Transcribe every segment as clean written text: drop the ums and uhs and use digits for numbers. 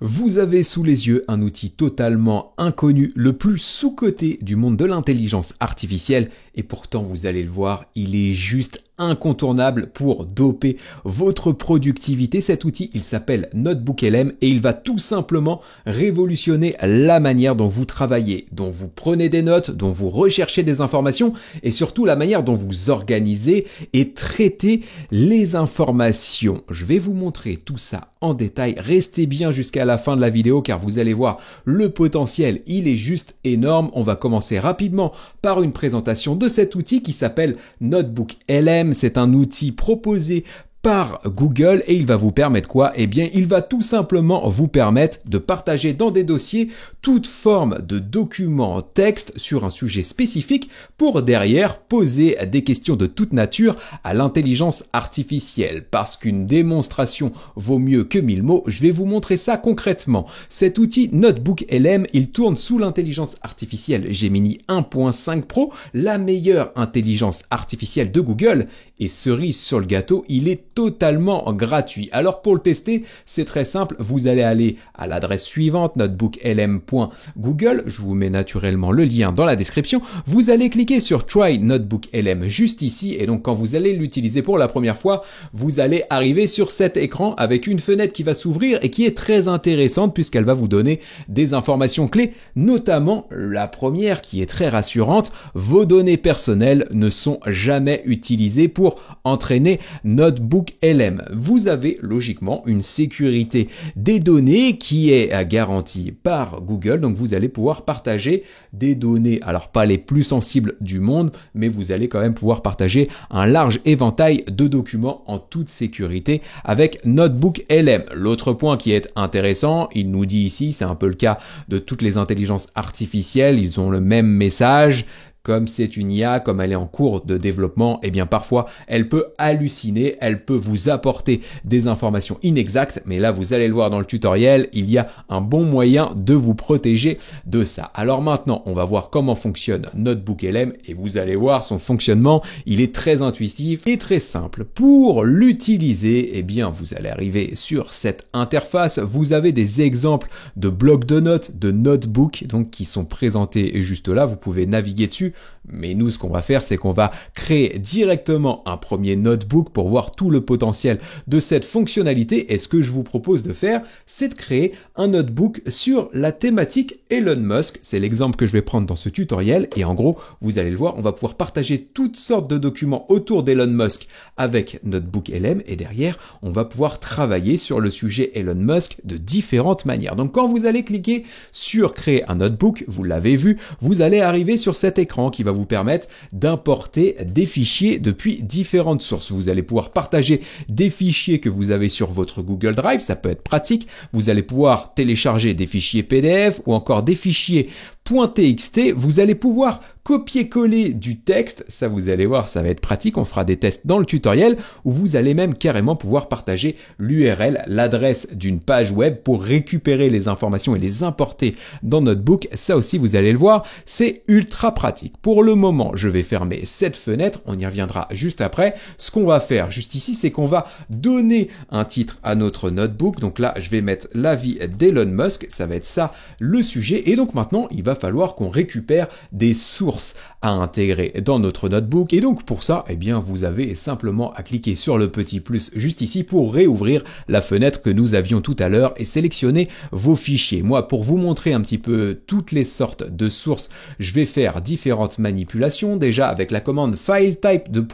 Vous avez sous les yeux un outil totalement inconnu, le plus sous-coté du monde de l'intelligence artificielle, et pourtant vous allez le voir, il est juste incontournable pour doper votre productivité. Cet outil, il s'appelle NotebookLM et il va tout simplement révolutionner la manière dont vous travaillez, dont vous prenez des notes, dont vous recherchez des informations et surtout la manière dont vous organisez et traitez les informations. Je vais vous montrer tout ça en détail. Restez bien jusqu'à la fin de la vidéo car vous allez voir le potentiel, il est juste énorme. On va commencer rapidement par une présentation de cet outil qui s'appelle NotebookLM. C'est un outil proposé par Google et il va vous permettre quoi? Eh bien, il va tout simplement vous permettre de partager dans des dossiers toute forme de documents texte sur un sujet spécifique pour derrière poser des questions de toute nature à l'intelligence artificielle. Parce qu'une démonstration vaut mieux que 1000 mots, je vais vous montrer ça concrètement. Cet outil NotebookLM, il tourne sous l'intelligence artificielle Gemini 1.5 Pro, la meilleure intelligence artificielle de Google. Et cerise sur le gâteau, il est totalement gratuit. Alors pour le tester, c'est très simple. Vous allez aller à l'adresse suivante, notebooklm.google. Je vous mets naturellement le lien dans la description. Vous allez cliquer sur Try NotebookLM juste ici. Et donc quand vous allez l'utiliser pour la première fois, vous allez arriver sur cet écran avec une fenêtre qui va s'ouvrir et qui est très intéressante puisqu'elle va vous donner des informations clés, notamment la première qui est très rassurante. Vos données personnelles ne sont jamais utilisées pour entraîner NotebookLM. Vous avez logiquement une sécurité des données qui est garantie par Google, donc vous allez pouvoir partager des données, alors pas les plus sensibles du monde, mais vous allez quand même pouvoir partager un large éventail de documents en toute sécurité avec NotebookLM. L'autre point qui est intéressant, il nous dit ici, c'est un peu le cas de toutes les intelligences artificielles, ils ont le même message. Comme c'est une IA, comme elle est en cours de développement, eh bien parfois elle peut halluciner, elle peut vous apporter des informations inexactes, mais là vous allez le voir dans le tutoriel, il y a un bon moyen de vous protéger de ça. Alors maintenant, on va voir comment fonctionne NotebookLM et vous allez voir son fonctionnement, il est très intuitif et très simple. Pour l'utiliser, eh bien vous allez arriver sur cette interface, vous avez des exemples de blocs de notes, de notebook, donc qui sont présentés juste là, vous pouvez naviguer dessus. Mais nous, ce qu'on va faire, c'est qu'on va créer directement un premier notebook pour voir tout le potentiel de cette fonctionnalité. Et ce que je vous propose de faire, c'est de créer un notebook sur la thématique Elon Musk. C'est l'exemple que je vais prendre dans ce tutoriel. Et en gros, vous allez le voir, on va pouvoir partager toutes sortes de documents autour d'Elon Musk avec NotebookLM. Et derrière, on va pouvoir travailler sur le sujet Elon Musk de différentes manières. Donc quand vous allez cliquer sur créer un notebook, vous l'avez vu, vous allez arriver sur cet écran qui va vous permettre d'importer des fichiers depuis différentes sources. Vous allez pouvoir partager des fichiers que vous avez sur votre Google Drive, ça peut être pratique. Vous allez pouvoir télécharger des fichiers PDF ou encore des fichiers .txt. Vous allez pouvoir copier-coller du texte, ça vous allez voir, ça va être pratique, on fera des tests dans le tutoriel, où vous allez même carrément pouvoir partager l'URL, l'adresse d'une page web pour récupérer les informations et les importer dans Notebook. Ça aussi, vous allez le voir, c'est ultra pratique. Pour le moment, je vais fermer cette fenêtre, on y reviendra juste après. Ce qu'on va faire juste ici, c'est qu'on va donner un titre à notre notebook. Donc là, je vais mettre la vie d'Elon Musk, ça va être ça le sujet. Et donc maintenant, il va falloir qu'on récupère des sources à intégrer dans notre notebook. Et donc pour ça, eh bien, vous avez simplement à cliquer sur le petit plus juste ici pour réouvrir la fenêtre que nous avions tout à l'heure et sélectionner vos fichiers. Moi, pour vous montrer un petit peu toutes les sortes de sources, je vais faire différentes manipulations. Déjà, avec la commande FileType de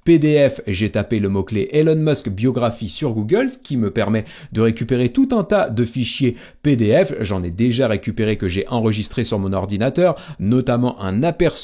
.pdf, j'ai tapé le mot-clé Elon Musk biographie sur Google, ce qui me permet de récupérer tout un tas de fichiers PDF. J'en ai déjà récupéré que j'ai enregistré sur mon ordinateur, notamment un aperçu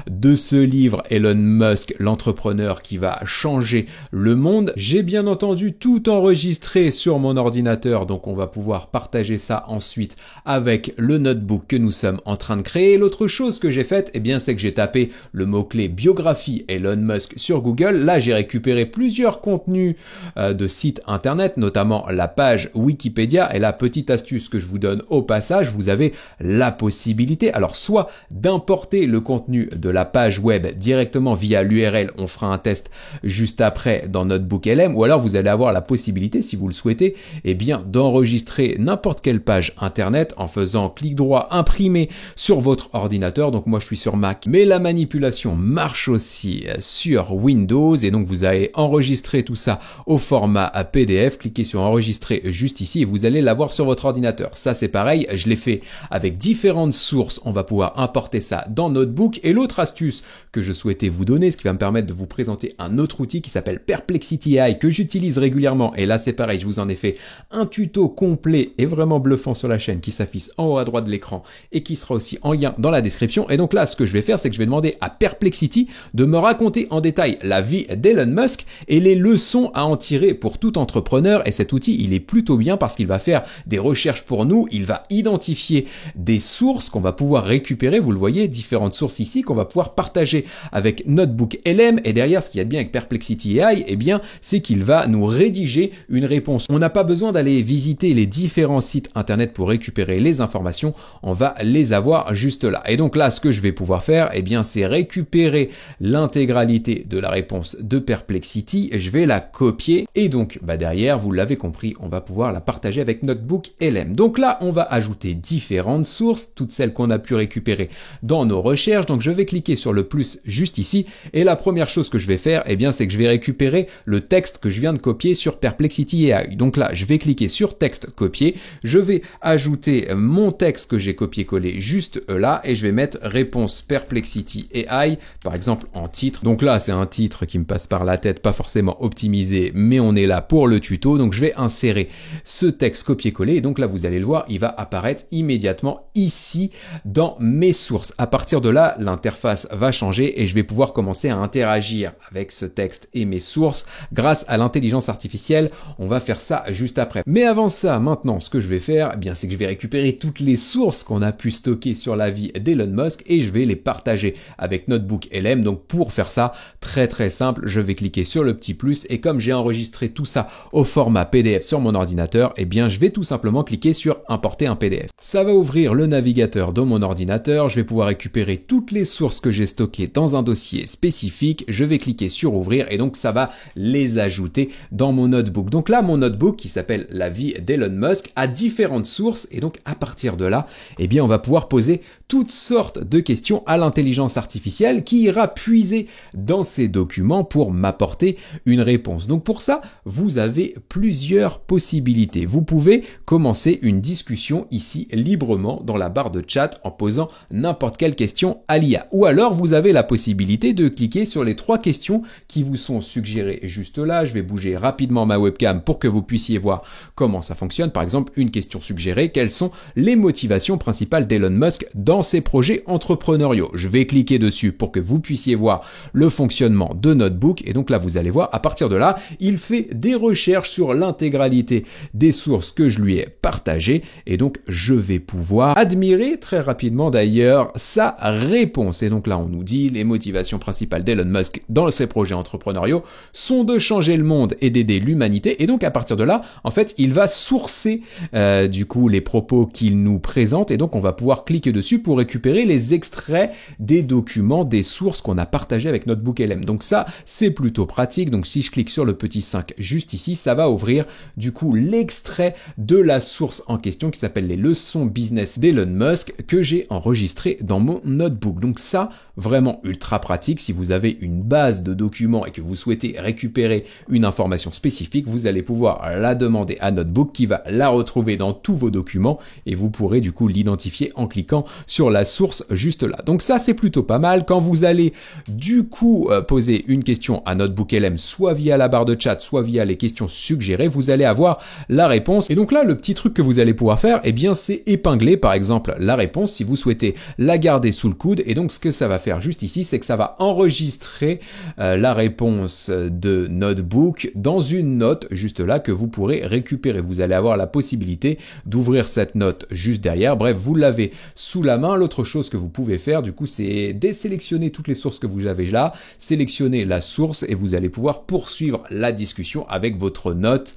de ce livre Elon Musk, l'entrepreneur qui va changer le monde. J'ai bien entendu tout enregistré sur mon ordinateur, donc on va pouvoir partager ça ensuite avec le notebook que nous sommes en train de créer. L'autre chose que j'ai faite, eh bien, c'est que j'ai tapé le mot-clé biographie Elon Musk sur Google. Là, j'ai récupéré plusieurs contenus de sites internet, notamment la page Wikipédia. Et la petite astuce que je vous donne au passage, vous avez la possibilité, alors soit d'importer le contenu de la page web directement via l'URL. On fera un test juste après dans Notebook LM, ou alors vous allez avoir la possibilité, si vous le souhaitez, eh bien, d'enregistrer n'importe quelle page internet en faisant clic droit imprimer sur votre ordinateur. Donc moi je suis sur Mac, mais la manipulation marche aussi sur Windows, et donc vous allez enregistrer tout ça au format PDF. Cliquez sur enregistrer juste ici et vous allez l'avoir sur votre ordinateur. Ça c'est pareil, je l'ai fait avec différentes sources. On va pouvoir importer ça dans Notebook. Et l'autre astuce que je souhaitais vous donner, ce qui va me permettre de vous présenter un autre outil qui s'appelle Perplexity AI, que j'utilise régulièrement, et là c'est pareil, je vous en ai fait un tuto complet et vraiment bluffant sur la chaîne qui s'affiche en haut à droite de l'écran et qui sera aussi en lien dans la description. Et donc là, ce que je vais faire, c'est que je vais demander à Perplexity de me raconter en détail la vie d'Elon Musk et les leçons à en tirer pour tout entrepreneur. Et cet outil, il est plutôt bien parce qu'il va faire des recherches pour nous, il va identifier des sources qu'on va pouvoir récupérer, vous le voyez, différentes sources ici qu'on va pouvoir partager avec Notebook LM. Et derrière, ce qu'il y a de bien avec Perplexity AI, eh bien, c'est qu'il va nous rédiger une réponse. On n'a pas besoin d'aller visiter les différents sites internet pour récupérer les informations, on va les avoir juste là. Et donc là, ce que je vais pouvoir faire, eh bien, c'est récupérer l'intégralité de la réponse de Perplexity, je vais la copier, et donc derrière, vous l'avez compris, on va pouvoir la partager avec Notebook LM. Donc là, on va ajouter différentes sources, toutes celles qu'on a pu récupérer dans nos recherches. Donc je vais cliquer sur le plus juste ici, et la première chose que je vais faire, eh bien, c'est que je vais récupérer le texte que je viens de copier sur Perplexity AI. Donc là, je vais cliquer sur texte copier, je vais ajouter mon texte que j'ai copié-collé juste là, et je vais mettre réponse Perplexity AI, par exemple en titre. Donc là, c'est un titre qui me passe par la tête, pas forcément optimisé, mais on est là pour le tuto. Donc je vais insérer ce texte copier-coller, et donc là, vous allez le voir, il va apparaître immédiatement ici dans mes sources. À partir de là, l'interface va changer et je vais pouvoir commencer à interagir avec ce texte et mes sources grâce à l'intelligence artificielle. On va faire ça juste après. Mais avant ça, maintenant, ce que je vais faire, eh bien, c'est que je vais récupérer toutes les sources qu'on a pu stocker sur la vie d'Elon Musk et je vais les partager avec Notebook LM. Donc pour faire ça, très simple, je vais cliquer sur le petit plus, et comme j'ai enregistré tout ça au format PDF sur mon ordinateur, eh bien, je vais tout simplement cliquer sur importer un PDF. Ça va ouvrir le navigateur de mon ordinateur, je vais pouvoir récupérer toutes les sources que j'ai stockées dans un dossier spécifique, je vais cliquer sur ouvrir et donc ça va les ajouter dans mon notebook. Donc là, mon notebook qui s'appelle la vie d'Elon Musk a différentes sources, et donc à partir de là, eh bien, on va pouvoir poser toutes sortes de questions à l'intelligence artificielle qui ira puiser dans ces documents pour m'apporter une réponse. Donc pour ça, vous avez plusieurs possibilités. Vous pouvez commencer une discussion ici librement dans la barre de chat en posant n'importe quelle question à l'IA. Ou alors vous avez la possibilité de cliquer sur les 3 questions qui vous sont suggérées juste là. Je vais bouger rapidement ma webcam pour que vous puissiez voir comment ça fonctionne. Par exemple, une question suggérée: quelles sont les motivations principales d'Elon Musk dans ses projets entrepreneuriaux? Je vais cliquer dessus pour que vous puissiez voir le fonctionnement de Notebook, et donc là vous allez voir, à partir de là, il fait des recherches sur l'intégralité des sources que je lui ai partagées, et donc je vais pouvoir admirer très rapidement d'ailleurs sa réponse. Et donc là on nous dit: les motivations principales d'Elon Musk dans ses projets entrepreneuriaux sont de changer le monde et d'aider l'humanité. Et donc à partir de là, en fait, il va sourcer du coup les propos qu'il nous présente, et donc on va pouvoir cliquer dessus pour récupérer les extraits des documents, des sources qu'on a partagées avec Notebook LM. Donc ça, c'est plutôt pratique. Donc si je clique sur le petit 5 juste ici, ça va ouvrir du coup l'extrait de la source en question qui s'appelle les leçons business d'Elon Musk que j'ai enregistré dans mon notebook. Donc ça, vraiment ultra pratique. Si vous avez une base de documents et que vous souhaitez récupérer une information spécifique, vous allez pouvoir la demander à Notebook qui va la retrouver dans tous vos documents, et vous pourrez du coup l'identifier en cliquant sur la source juste là. Donc ça, c'est plutôt pas mal. Quand vous allez du coup poser une question à Notebook LM, soit via la barre de chat, soit via les questions suggérées, vous allez avoir la réponse. Et donc là, le petit truc que vous allez pouvoir faire, eh bien, c'est épingler par exemple la réponse si vous souhaitez la garder sous le coude. Et donc ce que ça va faire juste ici, c'est que ça va enregistrer la réponse de Notebook dans une note juste là que vous pourrez récupérer. Vous allez avoir la possibilité d'ouvrir cette note juste derrière. Bref, vous l'avez sous la main. L'autre chose que vous pouvez faire du coup, c'est désélectionner toutes les sources que vous avez là, sélectionner la source, et vous allez pouvoir poursuivre la discussion avec votre note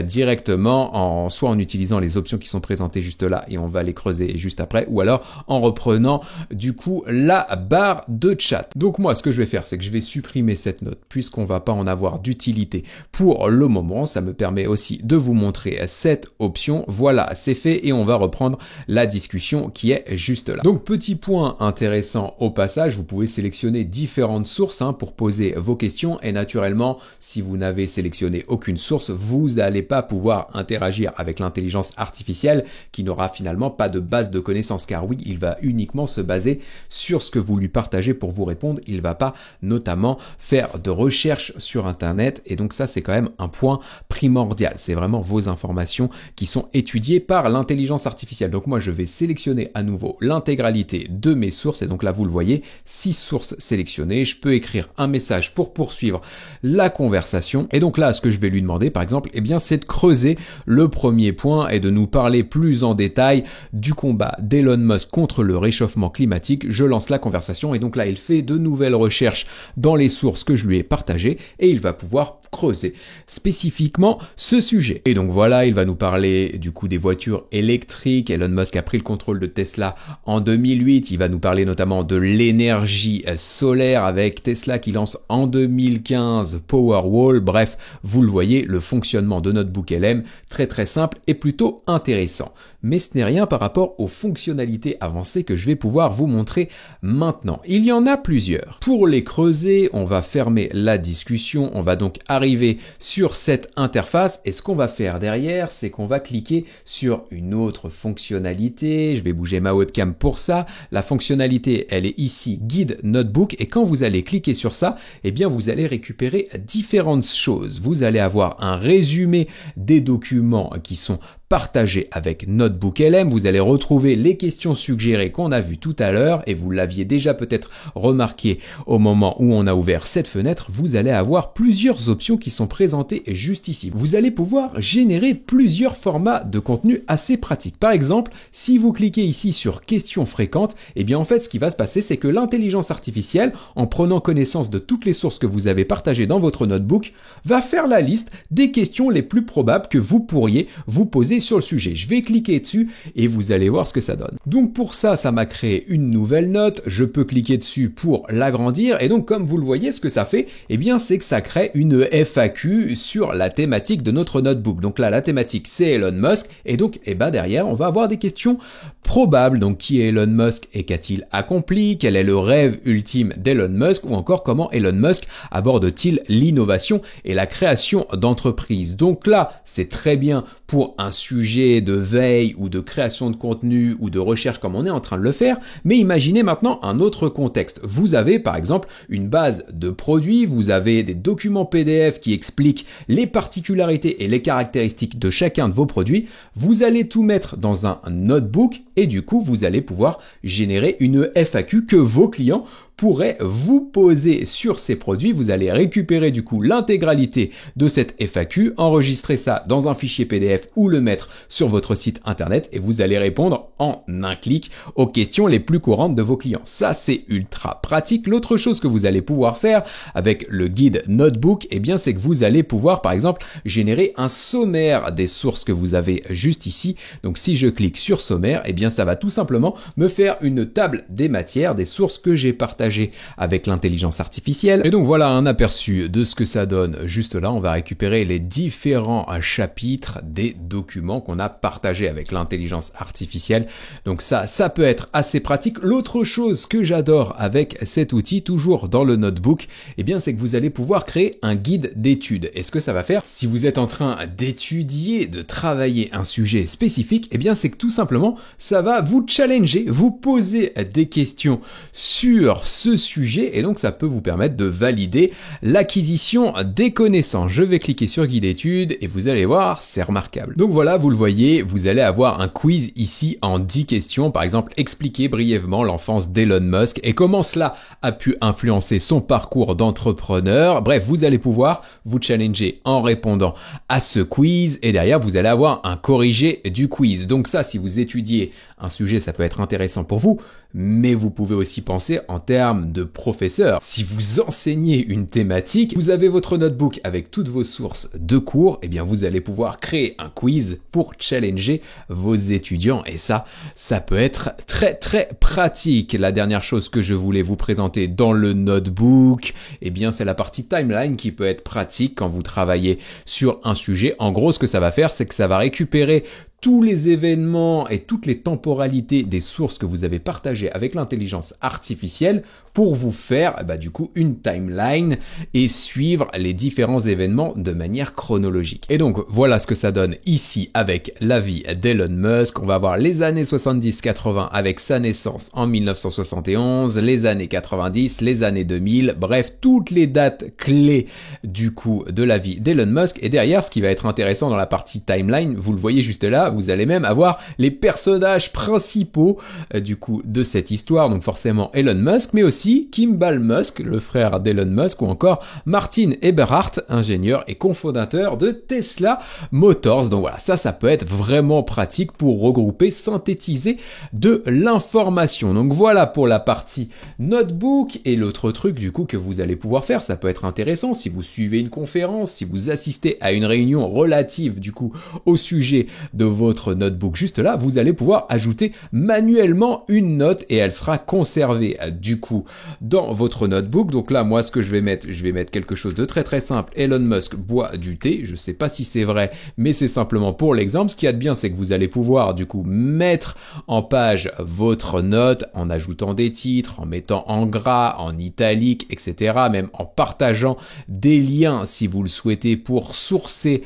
directement, soit en utilisant les options qui sont présentées juste là, et on va les creuser juste après, ou alors en reprenant du coup la barre de chat. Donc moi, ce que je vais faire, c'est que je vais supprimer cette note puisqu'on va pas en avoir d'utilité pour le moment. Ça me permet aussi de vous montrer cette option. Voilà, c'est fait et on va reprendre la discussion qui est juste là. Donc petit point intéressant au passage, vous pouvez sélectionner différentes sources pour poser vos questions et naturellement, si vous n'avez sélectionné aucune source, vous n'allez pas pouvoir interagir avec l'intelligence artificielle qui n'aura finalement pas de base de connaissances car oui, il va uniquement se baser sur ce que vous lui partagez pour vous répondre. Il va pas notamment faire de recherche sur internet et donc ça c'est quand même un point primordial. C'est vraiment vos informations qui sont étudiées par l'intelligence artificielle. Donc moi je vais sélectionner à nouveau l'intégralité de mes sources et donc là vous le voyez, 6 sources sélectionnées. Je peux écrire un message pour poursuivre la conversation et donc là ce que je vais lui demander par exemple, eh bien c'est de creuser le premier point et de nous parler plus en détail du combat d'Elon Musk contre le réchauffement climatique. Je lance la conversation et donc là il fait de nouvelles recherches dans les sources que je lui ai partagées et il va pouvoir creuser spécifiquement ce sujet. Et donc voilà, il va nous parler du coup des voitures électriques. Elon Musk a pris le contrôle de Tesla en 2008. Il va nous parler notamment de l'énergie solaire avec Tesla qui lance en 2015 Powerwall. Bref, vous le voyez, le fonctionnement de Notebook LM, très simple et plutôt intéressant. Mais ce n'est rien par rapport aux fonctionnalités avancées que je vais pouvoir vous montrer maintenant. Il y en a plusieurs. Pour les creuser, on va fermer la discussion, on va donc arriver sur cette interface et ce qu'on va faire derrière, c'est qu'on va cliquer sur une autre fonctionnalité. Je vais bouger ma webcam pour ça. La fonctionnalité, elle est ici, Guide Notebook et quand vous allez cliquer sur ça, eh bien vous allez récupérer différentes choses. Vous allez avoir un résumé des documents qui sont partagé avec Notebook LM, vous allez retrouver les questions suggérées qu'on a vues tout à l'heure et vous l'aviez déjà peut-être remarqué au moment où on a ouvert cette fenêtre, vous allez avoir plusieurs options qui sont présentées juste ici. Vous allez pouvoir générer plusieurs formats de contenu assez pratiques. Par exemple, si vous cliquez ici sur questions fréquentes, eh bien en fait ce qui va se passer c'est que l'intelligence artificielle, en prenant connaissance de toutes les sources que vous avez partagées dans votre notebook, va faire la liste des questions les plus probables que vous pourriez vous poser sur le sujet. Je vais cliquer dessus et vous allez voir ce que ça donne. Donc pour ça, ça m'a créé une nouvelle note. Je peux cliquer dessus pour l'agrandir et donc comme vous le voyez, ce que ça fait, eh bien c'est que ça crée une FAQ sur la thématique de notre notebook. Donc là, la thématique c'est Elon Musk et donc derrière, on va avoir des questions probables. Donc qui est Elon Musk et qu'a-t-il accompli? Quel est le rêve ultime d'Elon Musk? Ou encore comment Elon Musk aborde-t-il l'innovation et la création d'entreprises? Donc là, c'est très bien pour un sujet de veille ou de création de contenu ou de recherche comme on est en train de le faire, mais imaginez maintenant un autre contexte. Vous avez par exemple une base de produits, vous avez des documents PDF qui expliquent les particularités et les caractéristiques de chacun de vos produits, vous allez tout mettre dans un notebook et du coup vous allez pouvoir générer une FAQ que vos clients pourrait vous poser sur ces produits. Vous allez récupérer du coup l'intégralité de cette FAQ, enregistrer ça dans un fichier PDF ou le mettre sur votre site internet et vous allez répondre en un clic aux questions les plus courantes de vos clients. Ça, c'est ultra pratique. L'autre chose que vous allez pouvoir faire avec le guide Notebook, eh bien, c'est que vous allez pouvoir, par exemple, générer un sommaire des sources que vous avez juste ici. Donc, si je clique sur sommaire, eh bien, ça va tout simplement me faire une table des matières, des sources que j'ai partagées avec l'intelligence artificielle. Et donc voilà un aperçu de ce que ça donne juste là. On va récupérer les différents chapitres des documents qu'on a partagés avec l'intelligence artificielle. Donc ça peut être assez pratique. L'autre chose que j'adore avec cet outil, toujours dans le notebook, eh bien c'est que vous allez pouvoir créer un guide d'études. Et ce que ça va faire, si vous êtes en train d'étudier, de travailler un sujet spécifique, eh bien c'est que tout simplement, ça va vous challenger, vous poser des questions sur ce sujet et donc ça peut vous permettre de valider l'acquisition des connaissances. Je vais cliquer sur guide études et vous allez voir, c'est remarquable. Donc voilà, vous le voyez, vous allez avoir un quiz ici en 10 questions. Par exemple, expliquer brièvement l'enfance d'Elon Musk et comment cela a pu influencer son parcours d'entrepreneur. Bref, vous allez pouvoir vous challenger en répondant à ce quiz et derrière vous allez avoir un corrigé du quiz. Donc ça, si vous étudiez un sujet, ça peut être intéressant pour vous. mais vous pouvez aussi penser en termes de professeur. Si vous enseignez une thématique, vous avez votre notebook avec toutes vos sources de cours, et bien vous allez pouvoir créer un quiz pour challenger vos étudiants, et ça peut être très pratique. La dernière chose que je voulais vous présenter dans le notebook, eh bien c'est la partie timeline qui peut être pratique quand vous travaillez sur un sujet. En gros, ce que ça va faire, c'est que ça va récupérer tous les événements et toutes les temporalités des sources que vous avez partagées avec l'intelligence artificielle pour vous faire du coup une timeline et suivre les différents événements de manière chronologique. Et donc voilà ce que ça donne ici avec la vie d'Elon Musk. On va voir les années 70-80 avec sa naissance en 1971, les années 90, les années 2000, bref toutes les dates clés du coup de la vie d'Elon Musk. Et derrière, ce qui va être intéressant dans la partie timeline, vous le voyez juste là, vous allez même avoir les personnages principaux du coup de cette histoire, donc forcément Elon Musk, mais aussi Kimball Musk, le frère d'Elon Musk, ou encore Martin Eberhard, ingénieur et cofondateur de Tesla Motors. Donc voilà, ça peut être vraiment pratique pour regrouper, synthétiser de l'information. Donc voilà pour la partie notebook. Et l'autre truc du coup que vous allez pouvoir faire, ça peut être intéressant si vous suivez une conférence, si vous assistez à une réunion relative du coup au sujet de votre notebook juste là, vous allez pouvoir ajouter manuellement une note et elle sera conservée du coup dans votre notebook. Donc là, moi, ce que je vais mettre quelque chose de très simple. Elon Musk boit du thé. Je sais pas si c'est vrai, mais c'est simplement pour l'exemple. Ce qu'il y a de bien, c'est que vous allez pouvoir du coup mettre en page votre note en ajoutant des titres, en mettant en gras, en italique, etc. Même en partageant des liens si vous le souhaitez pour sourcer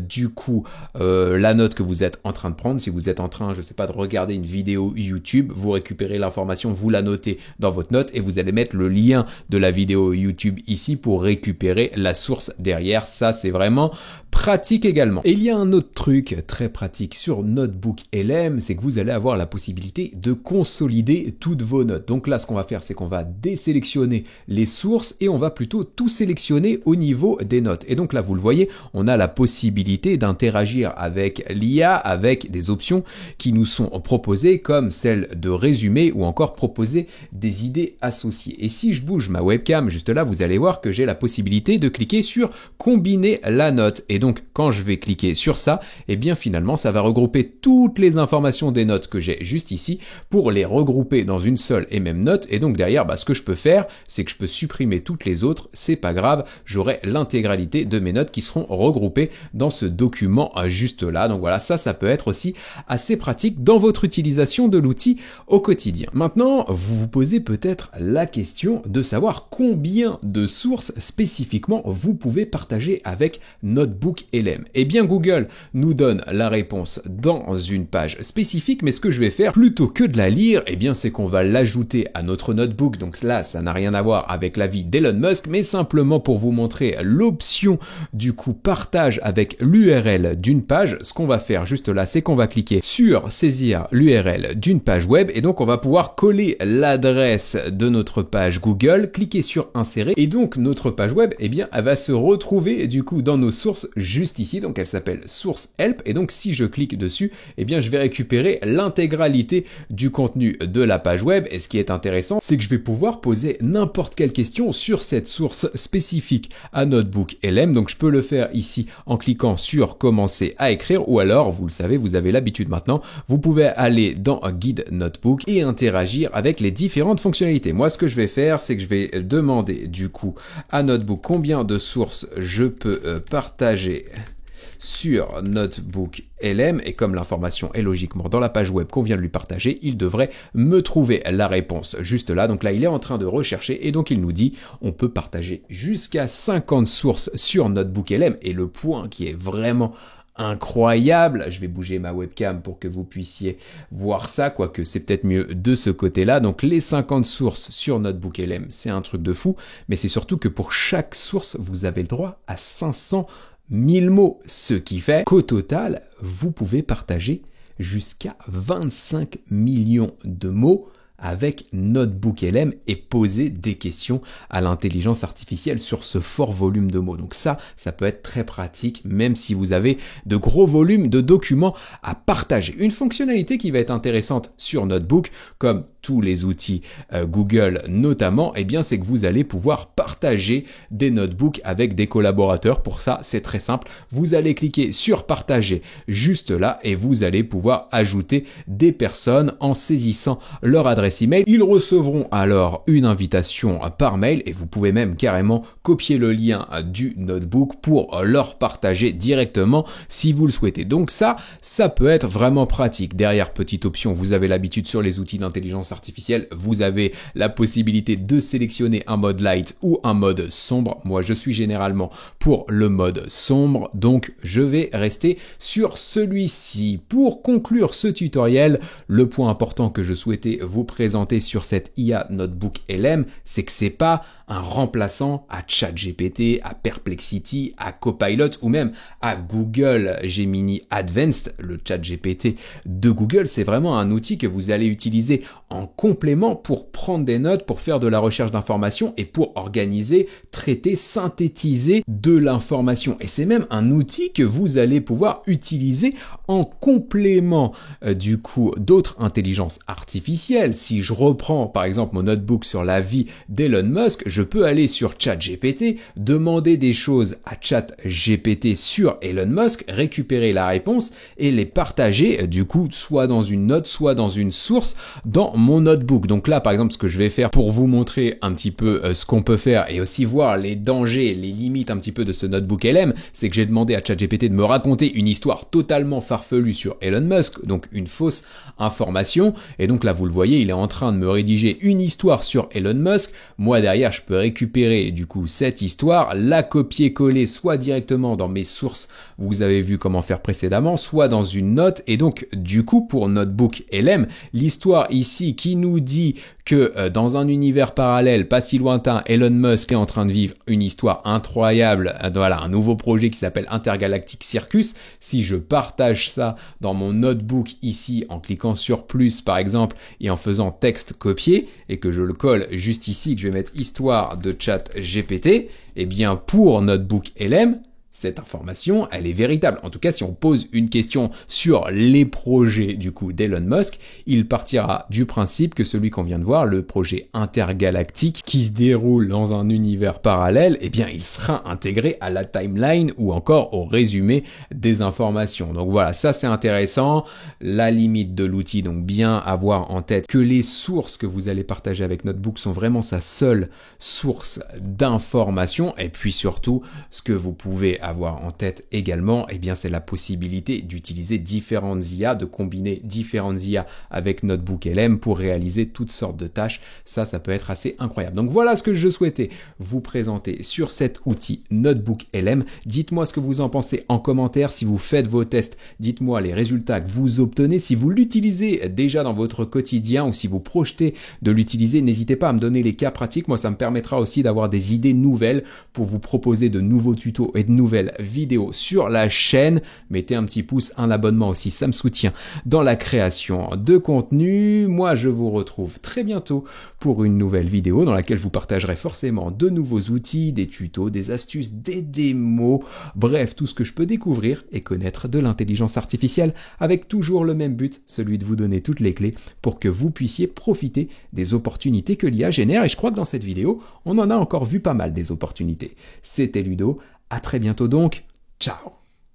du coup la note que vous êtes en train de prendre. Si vous êtes en train, je sais pas, de regarder une vidéo YouTube, vous récupérez l'information, vous la notez dans votre note et vous allez mettre le lien de la vidéo YouTube ici pour récupérer la source derrière. Ça, c'est vraiment pratique également. Et il y a un autre truc très pratique sur Notebook LM, c'est que vous allez avoir la possibilité de consolider toutes vos notes. Donc là, ce qu'on va faire, c'est qu'on va désélectionner les sources et on va plutôt tout sélectionner au niveau des notes. Et donc là, vous le voyez, on a la possibilité d'interagir avec l'IA, avec des options qui nous sont proposées comme celle de résumer ou encore proposer des idées associées. Et si je bouge ma webcam juste là, vous allez voir que j'ai la possibilité de cliquer sur combiner la note. Et donc, quand je vais cliquer sur ça, eh bien finalement, ça va regrouper toutes les informations des notes que j'ai juste ici pour les regrouper dans une seule et même note. Et donc derrière, ce que je peux faire, c'est que je peux supprimer toutes les autres. C'est pas grave, j'aurai l'intégralité de mes notes qui seront regroupées dans ce document juste là. Donc voilà, ça peut être aussi assez pratique dans votre utilisation de l'outil au quotidien. Maintenant, vous vous posez peut-être la question de savoir combien de sources spécifiquement vous pouvez partager avec Notebook LM. Eh bien, Google nous donne la réponse dans une page spécifique, mais ce que je vais faire, plutôt que de la lire, eh bien, c'est qu'on va l'ajouter à notre notebook. Donc là, ça n'a rien à voir avec la vie d'Elon Musk, mais simplement pour vous montrer l'option du coup partage avec l'URL d'une page. Ce qu'on va faire juste là, c'est qu'on va cliquer sur saisir l'URL d'une page web et donc on va pouvoir coller l'adresse de notre page Google, cliquer sur insérer et donc notre page web, eh bien, elle va se retrouver du coup dans nos sources juste ici. Donc elle s'appelle Source Help et donc si je clique dessus, eh bien, je vais récupérer l'intégralité du contenu de la page web. Et ce qui est intéressant, c'est que je vais pouvoir poser n'importe quelle question sur cette source spécifique à Notebook LM. Donc je peux le faire ici en cliquant sur commencer à écrire ou alors, vous le savez, vous avez l'habitude maintenant, vous pouvez aller dans Guide Notebook et interagir avec les différentes fonctionnalités. Moi, ce que je vais faire, c'est que je vais demander du coup à Notebook combien de sources je peux partager sur Notebook LM et comme l'information est logiquement dans la page web qu'on vient de lui partager, il devrait me trouver la réponse juste là. Donc là, il est en train de rechercher et donc il nous dit on peut partager jusqu'à 50 sources sur Notebook LM et le point qui est vraiment incroyable, je vais bouger ma webcam pour que vous puissiez voir ça, quoique c'est peut-être mieux de ce côté-là. Donc les 50 sources sur Notebook LM, c'est un truc de fou, mais c'est surtout que pour chaque source, vous avez le droit à 500 000 mots, ce qui fait qu'au total, vous pouvez partager jusqu'à 25 millions de mots avec NotebookLM et poser des questions à l'intelligence artificielle sur ce fort volume de mots. Donc ça peut être très pratique, même si vous avez de gros volumes de documents à partager. Une fonctionnalité qui va être intéressante sur Notebook, comme tous les outils Google notamment, eh bien c'est que vous allez pouvoir partager des notebooks avec des collaborateurs. Pour ça, c'est très simple. Vous allez cliquer sur partager juste là et vous allez pouvoir ajouter des personnes en saisissant leur adresse email. Ils recevront alors une invitation par mail et vous pouvez même carrément copier le lien du notebook pour leur partager directement si vous le souhaitez. Donc ça peut être vraiment pratique. Derrière, petite option, vous avez l'habitude sur les outils d'intelligence artificielle, vous avez la possibilité de sélectionner un mode light ou un mode sombre. Moi, je suis généralement pour le mode sombre, donc je vais rester sur celui-ci. Pour conclure ce tutoriel, le point important que je souhaitais vous présenter sur cette IA NotebookLM, c'est que c'est pas un remplaçant à ChatGPT, à Perplexity, à Copilot ou même à Google Gemini Advanced, le ChatGPT de Google. C'est vraiment un outil que vous allez utiliser en complément pour prendre des notes, pour faire de la recherche d'informations et pour organiser, traiter, synthétiser de l'information. Et c'est même un outil que vous allez pouvoir utiliser en complément du coup d'autres intelligences artificielles. Si je reprends par exemple mon notebook sur la vie d'Elon Musk, je peux aller sur ChatGPT, demander des choses à ChatGPT sur Elon Musk, récupérer la réponse et les partager du coup soit dans une note, soit dans une source dans mon notebook. Donc là par exemple ce que je vais faire pour vous montrer un petit peu ce qu'on peut faire et aussi voir les dangers, les limites un petit peu de ce notebook LM, c'est que j'ai demandé à ChatGPT de me raconter une histoire totalement farfelue sur Elon Musk, donc une fausse information, et donc là vous le voyez, il est en train de me rédiger une histoire sur Elon Musk. Moi derrière je peux récupérer du coup cette histoire, la copier-coller soit directement dans mes sources, vous avez vu comment faire précédemment, soit dans une note, et donc du coup pour Notebook LM, l'histoire ici qui nous dit que dans un univers parallèle pas si lointain, Elon Musk est en train de vivre une histoire incroyable, voilà, un nouveau projet qui s'appelle Intergalactic Circus. Si je partage ça dans mon notebook ici en cliquant sur plus par exemple et en faisant texte copier et que je le colle juste ici, que je vais mettre histoire de ChatGPT, eh bien pour Notebook LM, cette information, elle est véritable. En tout cas, si on pose une question sur les projets du coup d'Elon Musk, il partira du principe que celui qu'on vient de voir, le projet intergalactique qui se déroule dans un univers parallèle, eh bien, il sera intégré à la timeline ou encore au résumé des informations. Donc voilà, ça c'est intéressant. La limite de l'outil, donc bien avoir en tête que les sources que vous allez partager avec Notebook sont vraiment sa seule source d'information. Et puis surtout, ce que vous pouvez avoir en tête également, eh bien c'est la possibilité d'utiliser différentes IA, de combiner différentes IA avec Notebook LM pour réaliser toutes sortes de tâches. Ça peut être assez incroyable. Donc voilà ce que je souhaitais vous présenter sur cet outil Notebook LM. Dites-moi ce que vous en pensez en commentaire. Si vous faites vos tests, dites-moi les résultats que vous obtenez. Si vous l'utilisez déjà dans votre quotidien ou si vous projetez de l'utiliser, n'hésitez pas à me donner les cas pratiques. Moi, ça me permettra aussi d'avoir des idées nouvelles pour vous proposer de nouveaux tutos et de nouvelles vidéos sur la chaîne. Mettez un petit pouce, un abonnement aussi, ça me soutient dans la création de contenu. Moi, je vous retrouve très bientôt pour une nouvelle vidéo dans laquelle je vous partagerai forcément de nouveaux outils, des tutos, des astuces, des démos, bref, tout ce que je peux découvrir et connaître de l'intelligence artificielle avec toujours le même but, celui de vous donner toutes les clés pour que vous puissiez profiter des opportunités que l'IA génère. Et je crois que dans cette vidéo, on en a encore vu pas mal des opportunités. C'était Ludo. À très bientôt donc, ciao!